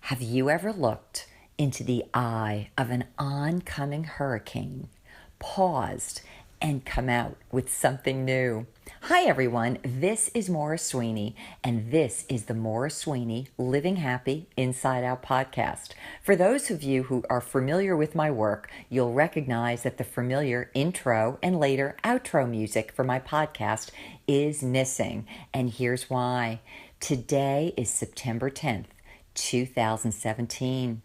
Have you ever looked into the eye of an oncoming hurricane, paused, and come out with something new? Hi, everyone. This is Maura Sweeney, and this is the Maura Sweeney Living Happy Inside Out podcast. For those of you who are familiar with my work, you'll recognize that the familiar intro and later outro music for my podcast is missing, and here's why. Today is September 10th. 2017.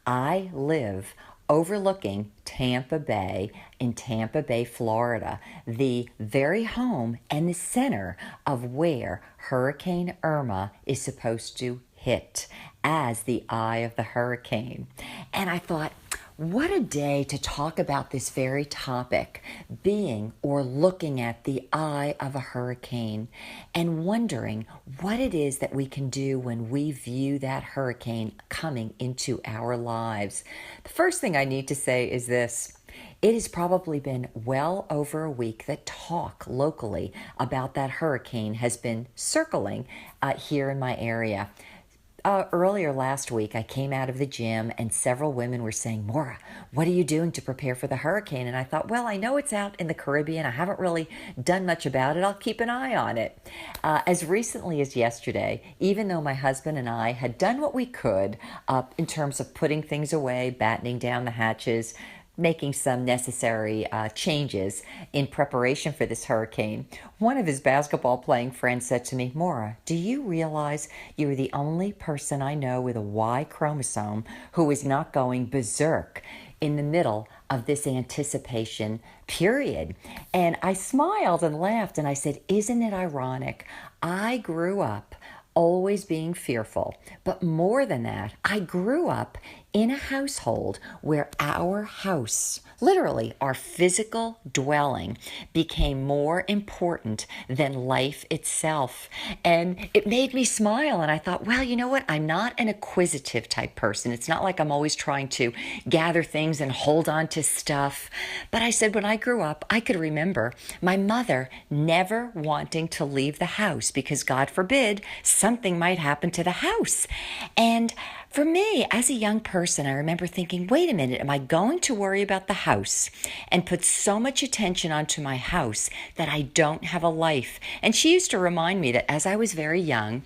I live overlooking Tampa Bay in Tampa Bay, Florida, the very home and the center of where Hurricane Irma is supposed to hit as the eye of the hurricane. And I thought, what a day to talk about this very topic, being or looking at the eye of a hurricane and wondering what it is that we can do when we view that hurricane coming into our lives. The first thing I need to say is this. It has probably been well over a week that talk locally about that hurricane has been circling here in my area. Earlier last week, I came out of the gym and several women were saying, Maura, what are you doing to prepare for the hurricane? And I thought, well, I know it's out in the Caribbean. I haven't really done much about it. I'll keep an eye on it. As recently as yesterday, even though my husband and I had done what we could in terms of putting things away, battening down the hatches, making some necessary changes in preparation for this hurricane, one of his basketball playing friends said to me, Maura, do you realize you're the only person I know with a Y chromosome who is not going berserk in the middle of this anticipation period? And I smiled and laughed and I said, isn't it ironic? I grew up always being fearful. But more than that, I grew up in a household where our house, literally our physical dwelling, became more important than life itself. And it made me smile. And I thought, well, you know what? I'm not an acquisitive type person. It's not like I'm always trying to gather things and hold on to stuff. But I said, when I grew up, I could remember my mother never wanting to leave the house because, God forbid, something might happen to the house. And for me, as a young person, I remember thinking, wait a minute, am I going to worry about the house and put so much attention onto my house that I don't have a life? And she used to remind me that as I was very young,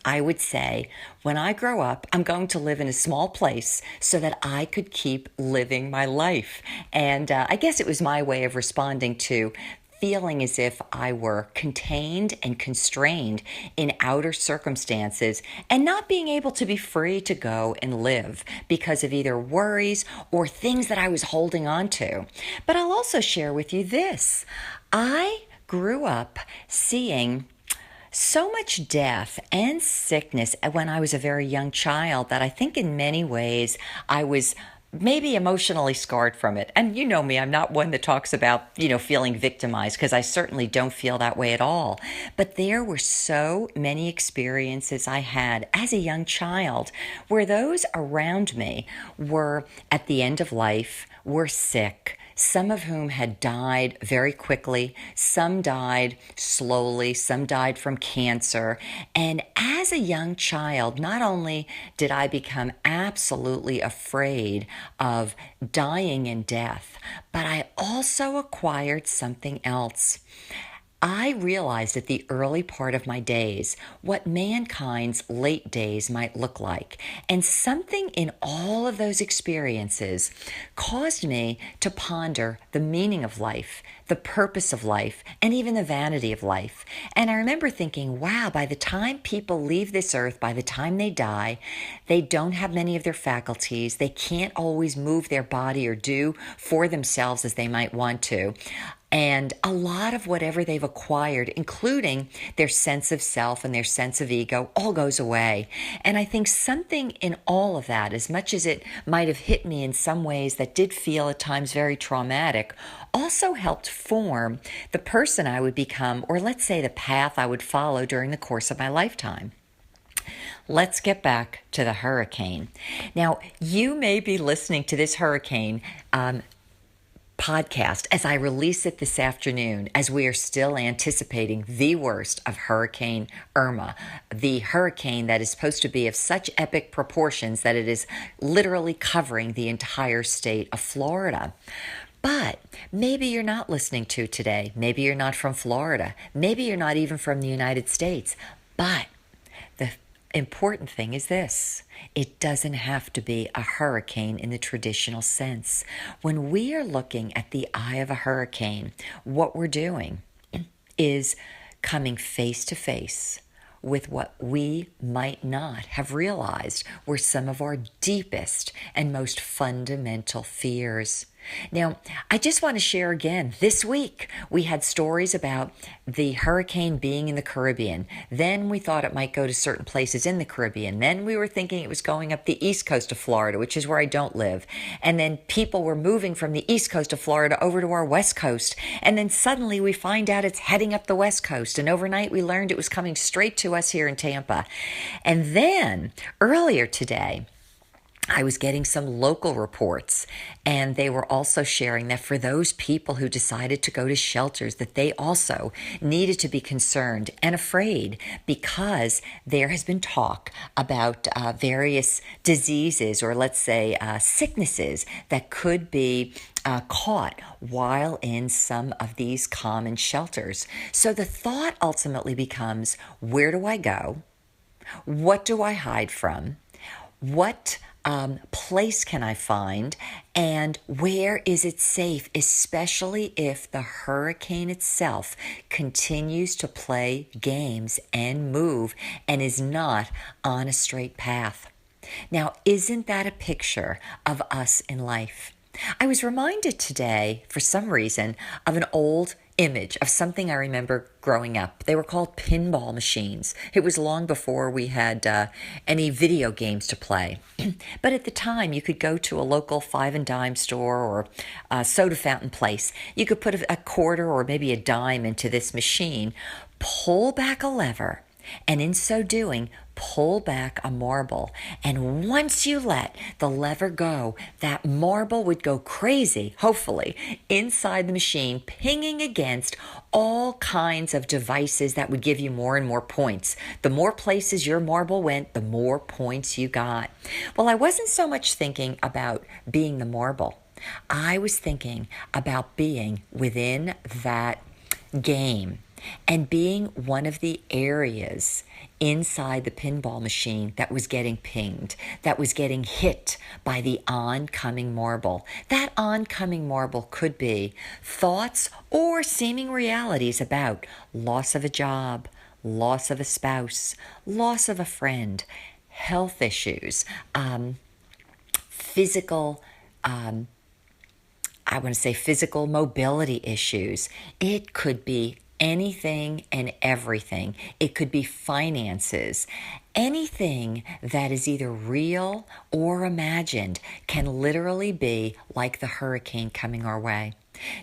I would say, when I grow up, I'm going to live in a small place so that I could keep living my life. And I guess it was my way of responding to feeling as if I were contained and constrained in outer circumstances and not being able to be free to go and live because of either worries or things that I was holding on to. But I'll also share with you this. I grew up seeing so much death and sickness when I was a very young child that I think in many ways I was maybe emotionally scarred from it. And you know me, I'm not one that talks about, feeling victimized, because I certainly don't feel that way at all. But there were so many experiences I had as a young child where those around me were at the end of life, were sick, some of whom had died very quickly, some died slowly, some died from cancer. And as a young child, not only did I become absolutely afraid of dying in death, but I also acquired something else. I realized at the early part of my days what mankind's late days might look like. And something in all of those experiences caused me to ponder the meaning of life, the purpose of life, and even the vanity of life. And I remember thinking, wow, by the time people leave this earth, by the time they die, they don't have many of their faculties. They can't always move their body or do for themselves as they might want to. And a lot of whatever they've acquired, including their sense of self and their sense of ego, all goes away. And I think something in all of that, as much as it might have hit me in some ways that did feel at times very traumatic, also helped form the person I would become, or let's say the path I would follow during the course of my lifetime. Let's get back to the hurricane. Now, you may be listening to this hurricane podcast as I release it this afternoon, as we are still anticipating the worst of Hurricane Irma, the hurricane that is supposed to be of such epic proportions that it is literally covering the entire state of Florida. But maybe you're not listening to today. Maybe you're not from Florida. Maybe you're not even from the United States. But the important thing is this: it doesn't have to be a hurricane in the traditional sense. When we are looking at the eye of a hurricane, what we're doing is coming face to face with what we might not have realized were some of our deepest and most fundamental fears. Now, I just want to share again, this week we had stories about the hurricane being in the Caribbean. Then we thought it might go to certain places in the Caribbean. Then we were thinking it was going up the east coast of Florida, which is where I don't live. And then people were moving from the east coast of Florida over to our west coast. And then suddenly we find out it's heading up the west coast. And overnight we learned it was coming straight to us here in Tampa. And then earlier today, I was getting some local reports, and they were also sharing that for those people who decided to go to shelters, that they also needed to be concerned and afraid, because there has been talk about various diseases, or let's say sicknesses, that could be caught while in some of these common shelters. So the thought ultimately becomes, where do I go? What do I hide from? What place can I find, and where is it safe, especially if the hurricane itself continues to play games and move and is not on a straight path? Now, isn't that a picture of us in life? I was reminded today, for some reason, of an old image of something I remember growing up. They were called pinball machines. It was long before we had any video games to play. But at the time, you could go to a local 5 and dime store or a soda fountain place. You could put a quarter or maybe a dime into this machine, pull back a lever, and in so doing, pull back a marble. And once you let the lever go, that marble would go crazy, hopefully, inside the machine, pinging against all kinds of devices that would give you more and more points. The more places your marble went, the more points you got. Well, I wasn't so much thinking about being the marble. I was thinking about being within that game and being one of the areas inside the pinball machine that was getting pinged, that was getting hit by the oncoming marble. That oncoming marble could be thoughts or seeming realities about loss of a job, loss of a spouse, loss of a friend, health issues, physical physical mobility issues. It could be anything and everything. It could be finances. Anything that is either real or imagined can literally be like the hurricane coming our way.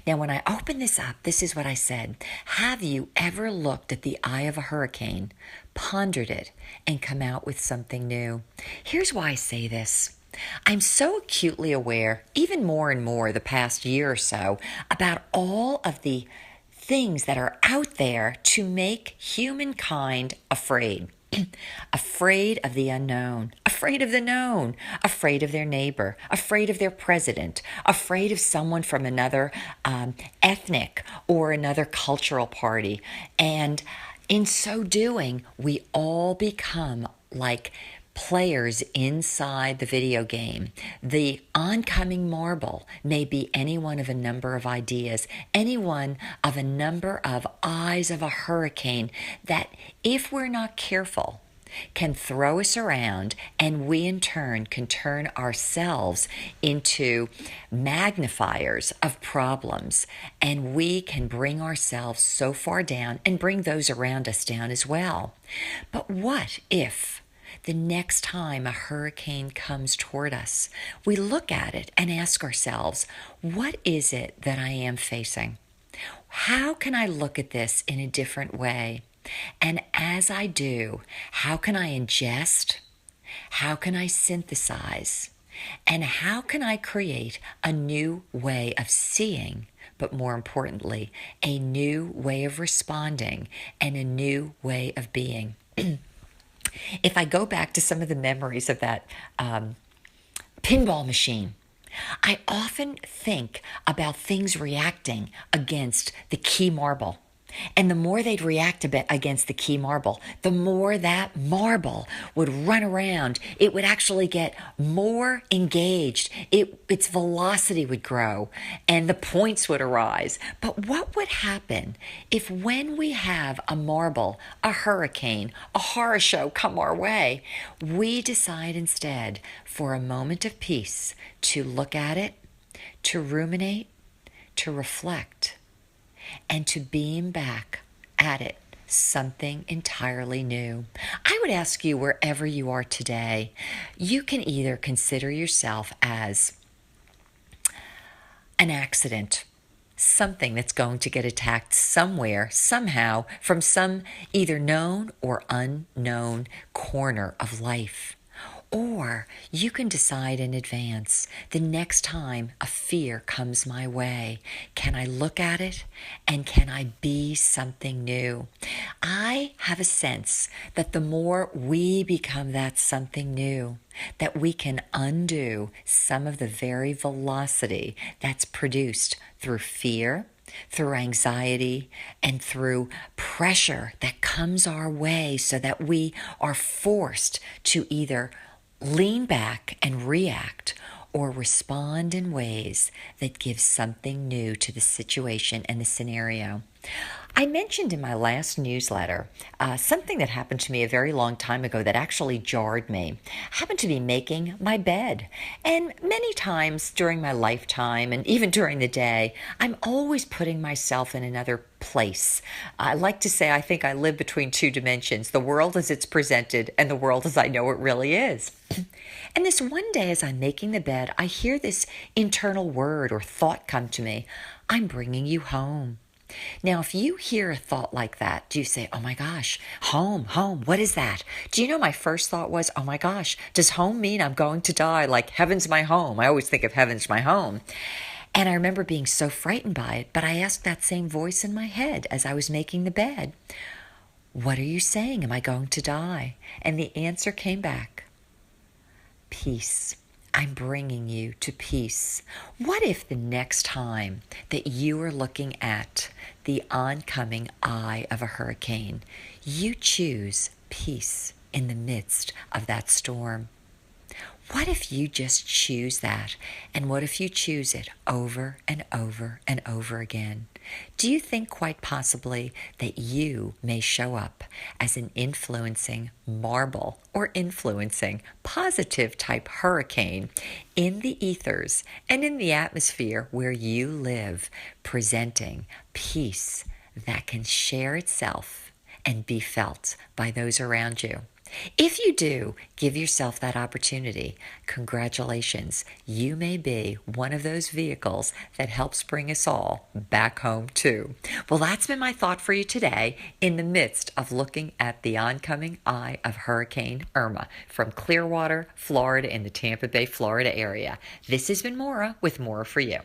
Now, when I open this up, this is what I said. Have you ever looked at the eye of a hurricane, pondered it, and come out with something new? Here's why I say this. I'm so acutely aware, even more and more the past year or so, about all of the things that are out there to make humankind afraid. Afraid of the unknown, afraid of the known, afraid of their neighbor, afraid of their president, afraid of someone from another ethnic or another cultural party. And in so doing, we all become like players inside the video game. The oncoming marble may be any one of a number of ideas, any one of a number of eyes of a hurricane that, if we're not careful, can throw us around, and we in turn can turn ourselves into magnifiers of problems, and we can bring ourselves so far down and bring those around us down as well. But what if the next time a hurricane comes toward us, we look at it and ask ourselves, what is it that I am facing? How can I look at this in a different way? And as I do, how can I ingest? How can I synthesize? And how can I create a new way of seeing, but more importantly, a new way of responding and a new way of being? If I go back to some of the memories of that pinball machine, I often think about things reacting against the key marble. And the more they'd react a bit against the key marble, the more that marble would run around. It would actually get more engaged. Its velocity would grow and the points would arise. But what would happen if, when we have a marble, a hurricane, a horror show come our way, we decide instead, for a moment of peace, to look at it, to ruminate, to reflect, and to beam back at it something entirely new? I would ask you, wherever you are today, you can either consider yourself as an accident, something that's going to get attacked somewhere, somehow, from some either known or unknown corner of life. Or you can decide in advance, the next time a fear comes my way, can I look at it and can I be something new? I have a sense that the more we become that something new, that we can undo some of the very velocity that's produced through fear, through anxiety, and through pressure that comes our way, so that we are forced to either lean back and react or respond in ways that give something new to the situation and the scenario. I mentioned in my last newsletter something that happened to me a very long time ago that actually jarred me. I happened to be making my bed. And many times during my lifetime and even during the day, I'm always putting myself in another place. I like to say I think I live between two dimensions, the world as it's presented and the world as I know it really is. And this one day, as I'm making the bed, I hear this internal word or thought come to me: I'm bringing you home. Now, if you hear a thought like that, do you say, oh my gosh, home, what is that? Do you know my first thought was, oh my gosh, does home mean I'm going to die? Like heaven's my home. I always think of heaven's my home. And I remember being so frightened by it, but I asked that same voice in my head as I was making the bed, what are you saying? Am I going to die? And the answer came back: peace. I'm bringing you to peace. What if the next time that you are looking at the oncoming eye of a hurricane, you choose peace in the midst of that storm? What if you just choose that? And what if you choose it over and over and over again? Do you think quite possibly that you may show up as an influencing marble or influencing positive type hurricane in the ethers and in the atmosphere where you live, presenting peace that can share itself and be felt by those around you? If you do, give yourself that opportunity. Congratulations. You may be one of those vehicles that helps bring us all back home too. Well, that's been my thought for you today in the midst of looking at the oncoming eye of Hurricane Irma from Clearwater, Florida in the Tampa Bay, Florida area. This has been Maura with Maura for You.